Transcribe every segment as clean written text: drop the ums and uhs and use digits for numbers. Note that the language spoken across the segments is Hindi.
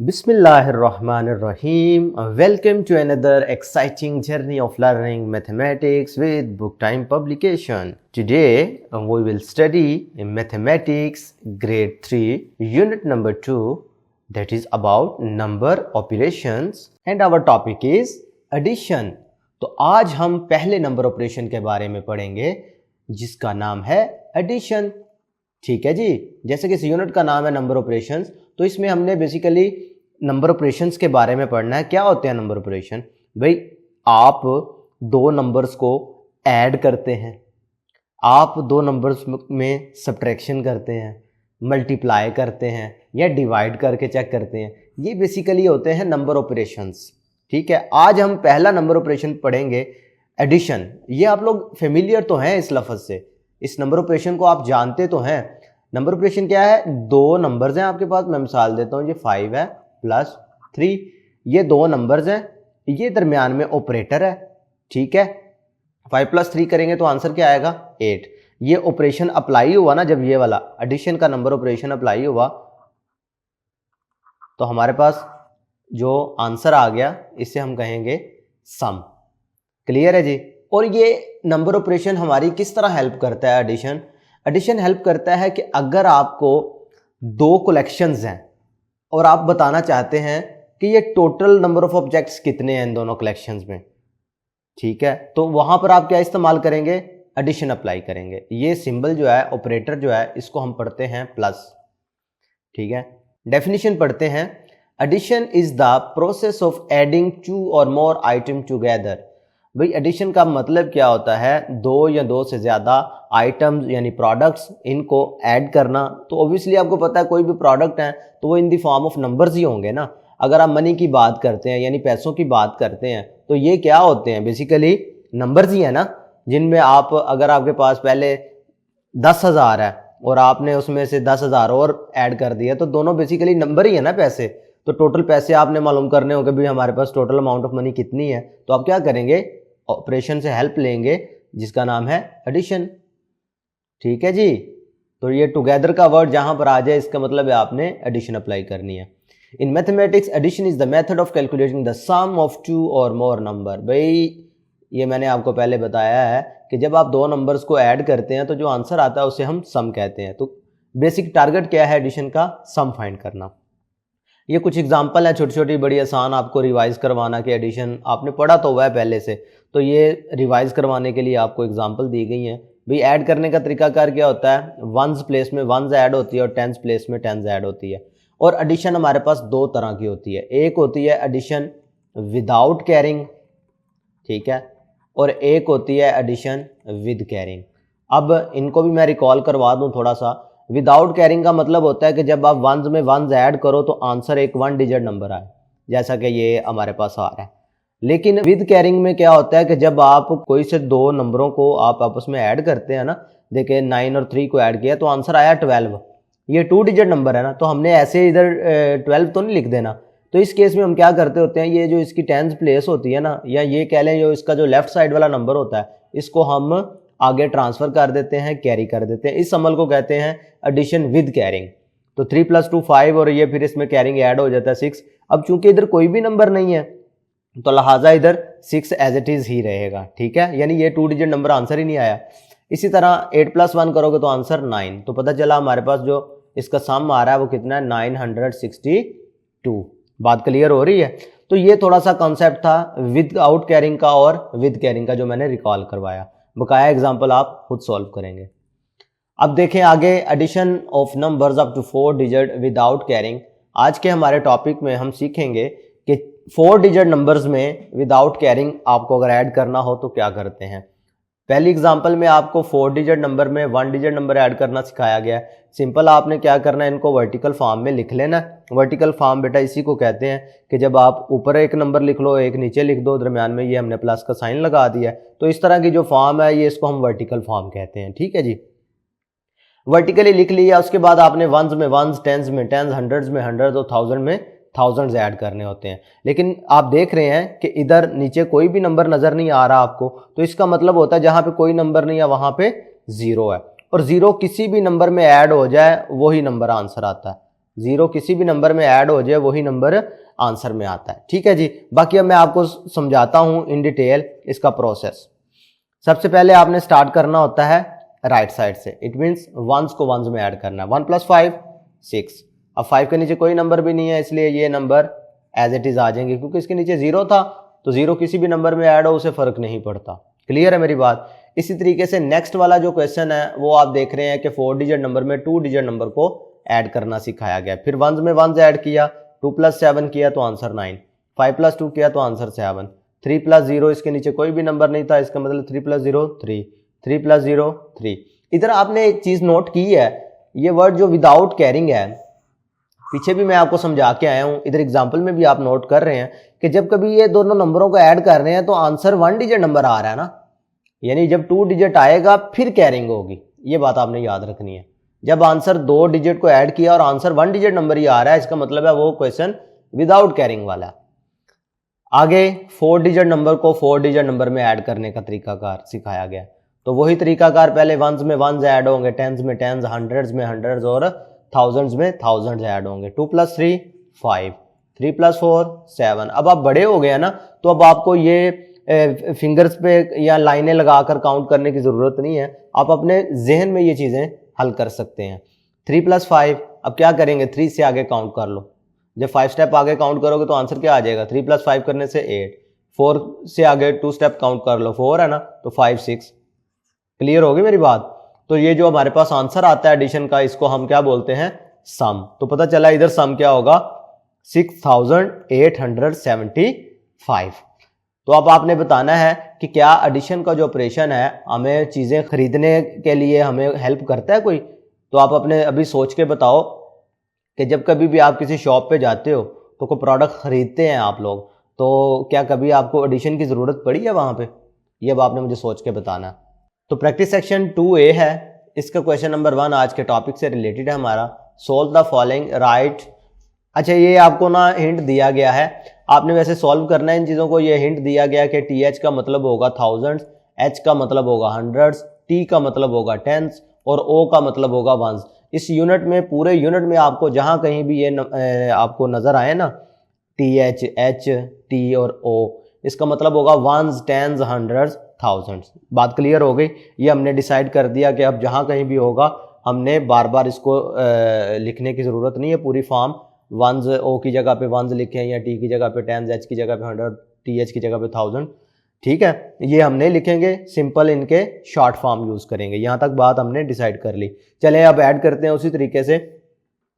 Bismillahirrahmanirrahim. Welcome to another exciting journey of learning mathematics with Book Time publication. Today we will study in mathematics grade 3 unit number 2, that is about number operations, and our topic is addition. तो आज हम पहले नंबर ऑपरेशन के बारे में पढ़ेंगे जिसका नाम है एडिशन. ठीक है जी. जैसे कि इस यूनिट का नाम है नंबर ऑपरेशंस, तो इसमें हमने बेसिकली नंबर ऑपरेशंस के बारे में पढ़ना है. क्या होते हैं नंबर ऑपरेशन? भाई आप दो नंबर्स को ऐड करते हैं, आप दो नंबर्स में सब्ट्रैक्शन करते हैं, मल्टीप्लाई करते हैं या डिवाइड करके चेक करते हैं. ये बेसिकली होते हैं नंबर ऑपरेशंस. ठीक है. आज हम पहला नंबर ऑपरेशन पढ़ेंगे एडिशन. ये आप लोग फेमिलियर तो हैं इस लफ्ज़ से, इस नंबर ऑपरेशन को आप जानते तो हैं. नंबर ऑपरेशन क्या है? दो नंबर्स हैं आपके पास. मैं मिसाल देता हूँ, ये 5 है प्लस 3. ये दो नंबर्स हैं, ये दरमियान में ऑपरेटर है. ठीक है. 5 प्लस 3 करेंगे तो आंसर क्या आएगा? 8. ये ऑपरेशन अप्लाई हुआ ना, जब ये वाला एडिशन का नंबर ऑपरेशन अप्लाई हुआ तो हमारे पास जो आंसर आ गया इसे हम कहेंगे सम. क्लियर है जी. और ये नंबर ऑपरेशन हमारी किस तरह हेल्प करता है? एडिशन हेल्प करता है कि अगर आपको दो कलेक्शंस हैं और आप बताना चाहते हैं कि ये टोटल नंबर ऑफ ऑब्जेक्ट्स कितने हैं इन दोनों कलेक्शंस में, ठीक है, तो वहां पर आप क्या इस्तेमाल करेंगे? एडिशन अप्लाई करेंगे. ये सिंबल जो है, ऑपरेटर जो है, इसको हम पढ़ते हैं प्लस. ठीक है. डेफिनेशन पढ़ते हैं. Addition is the process of adding two और मोर आइटम टुगेदर. भाई एडिशन का मतलब क्या होता है? दो या दो से ज़्यादा आइटम्स यानी प्रोडक्ट्स, इनको ऐड करना. तो ऑब्वियसली आपको पता है कोई भी प्रोडक्ट है तो वो इन दी फॉर्म ऑफ नंबर्स ही होंगे ना. अगर आप मनी की बात करते हैं यानी पैसों की बात करते हैं तो ये क्या होते हैं? बेसिकली नंबर्स ही है ना, जिनमें आप, अगर आपके पास पहले 10,000 है और आपने उसमें से 10,000 और ऐड कर दिया तो दोनों बेसिकली नंबर ही है ना, पैसे. तो टोटल पैसे आपने मालूम करने होंगे भाई हमारे पास टोटल अमाउंट ऑफ मनी कितनी है. तो आप क्या करेंगे? ऑपरेशन से हेल्प लेंगे जिसका नाम है एडिशन. ठीक है जी. तो ये टुगेदर का वर्ड जहां पर आ जाए इसका मतलब है आपने एडिशन अप्लाई करनी है. In mathematics addition is the method of calculating the sum of two और मोर नंबर. भाई ये मैंने आपको पहले बताया है कि जब आप दो नंबर्स को ऐड करते हैं तो जो आंसर आता है उसे हम सम कहते हैं. तो बेसिक टारगेट क्या है एडिशन का? सम फाइंड करना. ये कुछ एग्जाम्पल है छोटी छोटी, बड़ी आसान, आपको रिवाइज करवाना कि एडिशन आपने पढ़ा तो हुआ है पहले से, तो ये रिवाइज करवाने के लिए आपको एग्जाम्पल दी गई हैं. भाई ऐड करने का तरीकाकार क्या होता है? वंस प्लेस में वंस ऐड होती है और टेंस प्लेस में टेंस ऐड होती है. और एडिशन हमारे पास दो तरह की होती है. एक होती है एडिशन विदाउट कैरिंग, ठीक है, और एक होती है एडिशन विद कैरिंग. अब इनको भी मैं रिकॉल करवा दूं थोड़ा सा. विदाउट कैरिंग का मतलब होता है कि जब आप वंस में वंस ऐड करो तो आंसर एक 1 डिजिट नंबर आए, जैसा कि ये हमारे पास आ रहा है. लेकिन विद कैरिंग में क्या होता है कि जब आप कोई से दो नंबरों को आप आपस में ऐड करते हैं ना, देखिए 9 और 3 को ऐड किया तो आंसर आया 12. ये 2 डिजिट नंबर है ना, तो हमने ऐसे इधर 12 तो नहीं लिख देना. तो इस केस में हम क्या करते होते हैं, ये जो इसकी टेंस प्लेस होती है ना, या ये कह लें जो इसका जो लेफ्ट साइड वाला नंबर होता है, इसको हम आगे ट्रांसफर कर देते हैं, कैरी कर देते हैं. इस अमल को कहते हैं एडिशन विद कैरिंग. तो 3 + 2 5 और ये फिर इसमें कैरिंग ऐड हो जाता है 6. अब चूंकि इधर कोई भी नंबर नहीं है तो लिहाजा इधर 6 एज इट इज ही रहेगा. ठीक है. यानी ये 2 डिजिट नंबर आंसर ही नहीं आया. इसी तरह 8 + 1 करोगे तो आंसर 9. तो पता चला हमारे पास जो इसका सम आ रहा है वो कितना है? 962. बात क्लियर हो रही है? तो ये थोड़ा सा कॉन्सेप्ट था विदाउट कैरिंग का और विद कैरिंग का जो मैंने रिकॉल करवाया. बकाया एग्जाम्पल आप खुद सॉल्व करेंगे. अब देखें आगे, addition of numbers up to 4 digit without carrying. आज के हमारे टॉपिक में हम सीखेंगे कि 4 डिजिट नंबर्स में विदाउट कैरिंग आपको अगर ऐड करना हो तो क्या करते हैं. पहली एग्जांपल में आपको 4 डिजिट नंबर में 1 डिजिट नंबर ऐड करना सिखाया गया. सिंपल आपने क्या करना है, इनको वर्टिकल फॉर्म में लिख लेना. वर्टिकल फॉर्म बेटा इसी को कहते हैं कि जब आप ऊपर एक नंबर लिख लो, एक नीचे लिख दो, दरमियान में ये हमने प्लस का साइन लगा दिया है. तो इस तरह की जो फॉर्म है ये इसको हम वर्टिकल फॉर्म कहते हैं. ठीक है जी. वर्टिकली लिख लिया. उसके बाद आपने वंस में वंस, टेंस में टेंस, हंड्रेड्स में हंड्रेड्स और थाउजेंड में थाउजेंड्स ऐड करने होते हैं. लेकिन आप देख रहे हैं कि इधर नीचे कोई भी नंबर नजर नहीं आ रहा आपको, तो इसका मतलब होता है जहां पे कोई नंबर नहीं है वहां पे 0 है. और 0 किसी भी नंबर में ऐड हो जाए वही नंबर आंसर आता है. जीरो किसी भी नंबर में ऐड हो जाए वही नंबर आंसर में आता है। ठीक है जी। बाकी अब मैं आपको समझाता हूं इन डिटेल इसका प्रोसेस। सबसे पहले आपने स्टार्ट करना होता है राइट साइड से, इट मीन्स वंस को वंस में ऐड करना है। 1 + 5 6। अब 5 के नीचे कोई नंबर भी नहीं है, इसलिए ये नंबर एज इट इज आ जाएंगे, क्योंकि इसके नीचे जीरो था तो जीरो किसी भी नंबर में ऐड हो उसे फर्क नहीं पड़ता। क्लियर है मेरी बात। इसी तरीके से नेक्स्ट वाला जो क्वेश्चन है वो आप देख रहे हैं कि 4 डिजिट नंबर में 2 डिजिट नंबर को ऐड करना सिखाया गया। फिर वंस में वंस ऐड किया, 2 + 7 किया तो आंसर 9, 5 + 2 किया तो आंसर 7, 3 + 0 इसके नीचे कोई भी नंबर नहीं था, इसका मतलब 3 + 0 3, 3 + 0 3। इधर आपने एक चीज नोट की है, ये वर्ड जो विदाउट कैरिंग है पीछे भी मैं आपको समझा के आया हूं, इधर एग्जाम्पल में भी आप नोट कर रहे हैं कि जब कभी ये दोनों नंबरों को ऐड कर रहे हैं तो आंसर 1 डिजिट नंबर आ रहा है ना, यानी जब 2 डिजिट आएगा फिर कैरिंग होगी, ये बात आपने याद रखनी है। जब आंसर 2 डिजिट को ऐड किया और आंसर 1 डिजिट नंबर ही आ रहा है, इसका मतलब है वो क्वेश्चन विदाउट कैरिंग वाला है। आगे 4 डिजिट नंबर को 4 डिजिट नंबर में ऐड करने का तरीकाकार सिखाया गया, तो वही तरीकाकार पहले वंस में वंस ऐड होंगे, टेंस में टेंस, हंड्रेड्स में हंड्रेड्स और थाउजेंड्स में थाउजेंड्स ऐड होंगे। 2 + 3 5, 3 + 4 7। अब आप बड़े हो गए हैं ना, तो अब आपको ये फिंगर्स पे या लाइनें लगाकर काउंट करने की जरूरत नहीं है, आप अपने जहन में ये चीजें हल कर सकते हैं। 3 + 5, अब क्या करेंगे, 3 से आगे काउंट कर लो। जब 5 स्टेप आगे काउंट करोगे तो आंसर क्या आ जाएगा, 3 + 5 करने से 8। 4 से आगे 2 स्टेप काउंट कर लो, 4 है ना, तो 5 6। क्लियर होगी मेरी बात। तो ये जो हमारे पास आंसर आता है एडिशन का, इसको हम क्या बोलते हैं, सम। तो पता चला इधर सम क्या होगा, 6875। तो अब आपने बताना है कि क्या एडिशन का जो ऑपरेशन है हमें चीजें खरीदने के लिए हमें हेल्प करता है कोई। तो आप अपने अभी सोच के बताओ कि जब कभी भी आप किसी शॉप पे जाते हो तो कोई प्रोडक्ट खरीदते हैं आप लोग, तो क्या कभी आपको एडिशन की जरूरत पड़ी है वहां पे, ये अब आपने मुझे सोच के बताना। तो प्रैक्टिस सेक्शन 2A है, इसका क्वेश्चन नंबर 1 आज के टॉपिक से रिलेटेड है हमारा। Solve the following right. अच्छा, ये आपको ना हिंट दिया गया है, आपने वैसे सॉल्व करना है इन चीज़ों को। ये हिंट दिया गया कि TH का मतलब होगा थाउजेंड्स, H का मतलब होगा हंड्रेड्स, T का मतलब होगा टेंस और O का मतलब होगा वंस। इस यूनिट में, पूरे यूनिट में आपको जहां कहीं भी ये आपको नजर आए ना TH, H, T और O, इसका मतलब होगा वंस, टेंस, हंड्रेड्स, थाउजेंड्स। बात क्लियर हो गई। ये हमने डिसाइड कर दिया कि अब जहां कहीं भी होगा हमने बार बार इसको लिखने की जरूरत नहीं है, पूरी फॉर्म वंस ओ की जगह पे वंस लिखे या टी की जगह पे टेंस, एच की जगह पे 100, TH की जगह पे 1000। ठीक है, ये हमने लिखेंगे सिंपल, इनके शॉर्ट फॉर्म यूज करेंगे। यहां तक बात हमने डिसाइड कर ली। चले अब ऐड करते हैं उसी तरीके से।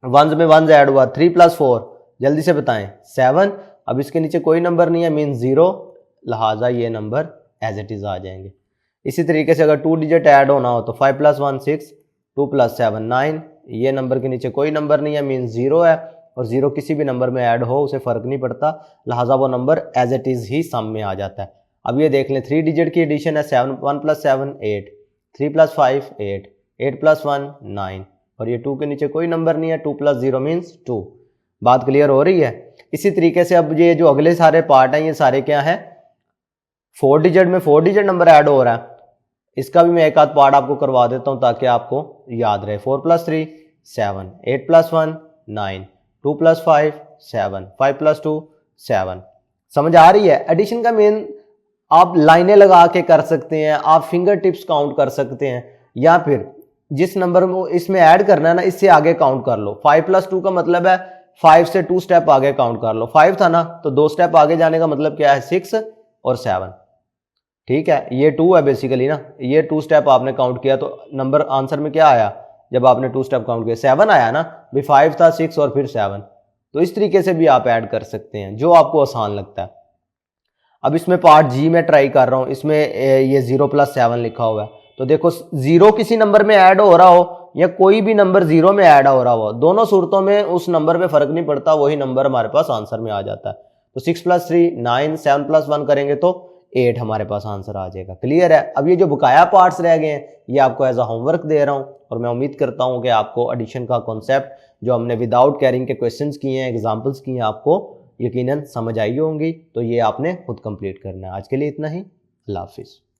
वंस में वंस ऐड हुआ, 3 + 4, जल्दी से बताएं, 7। अब इसके नीचे कोई नंबर नहीं है, मीन 0, लिहाजा ये नंबर एज इट इज आ जाएंगे। इसी तरीके से अगर 2 डिजिट ऐड होना हो तो 5 + 1 6, 2 + 7 9। ये नंबर के नीचे कोई नंबर नहीं है, मीन 0 है, और 0 किसी भी नंबर में ऐड हो उसे फर्क नहीं पड़ता, लिहाजा वो नंबर एज इट इज ही सम में आ जाता है। अब ये देख लें, 3 डिजिट की एडिशन है, 7, 1 + 7 8, 3 + 5 8, 8 + 1 9, और ये 2 के नीचे कोई नंबर नहीं है, 2 + 0 मीन्स 2। बात क्लियर हो रही है। इसी तरीके से अब ये जो अगले सारे पार्ट हैं ये सारे क्या है, 4 डिजिट में 4 डिजिट नंबर ऐड हो रहा है, इसका भी मैं एक आध पार्ट आपको करवा देता हूं ताकि आपको याद रहे। 4 + 3 7, 8 + 1 9, 2 + 5 7, 5 + 2 7। समझ आ रही है। एडिशन का मेन आप लाइनें लगा के कर सकते हैं, आप फिंगर टिप्स काउंट कर सकते हैं, या फिर जिस नंबर को इसमें ऐड करना है ना इससे आगे काउंट कर लो। 5 + 2 का मतलब है 5 से 2 स्टेप आगे काउंट कर लो। 5 था ना तो 2 स्टेप आगे जाने का मतलब क्या है, 6 और 7। ठीक है, ये 2 है बेसिकली ना, ये 2 स्टेप आपने काउंट किया तो नंबर आंसर में क्या आया, जब आपने 2 स्टेप काउंट किया 7 आया ना, भी 5 था, 6 और फिर 7। तो इस तरीके से भी आप ऐड कर सकते हैं जो आपको आसान लगता है। अब इसमें पार्ट जी में ट्राई कर रहा हूं, इसमें ये 0 + 7 लिखा हुआ है, तो देखो 0 किसी नंबर में ऐड हो रहा हो या कोई भी नंबर 0 में ऐड हो रहा हो, दोनों सूरतों में उस नंबर पे फर्क नहीं पड़ता, वही नंबर हमारे पास आंसर में आ जाता है। तो 6 + 3 9, 7 + 1 करेंगे तो 8 हमारे पास आंसर आ जाएगा। क्लियर है। अब ये जो बकाया पार्ट्स रह गए हैं ये आपको एज अ होमवर्क दे रहा हूं, और मैं उम्मीद करता हूं कि आपको एडिशन का कॉन्सेप्ट जो हमने विदाउट कैरिंग के क्वेश्चंस किए हैं, एग्जांपल्स किए हैं, आपको यकीनन समझ आई होंगी। तो ये आपने खुद कंप्लीट करना है। आज के लिए इतना ही। अल्लाह हाफिज़।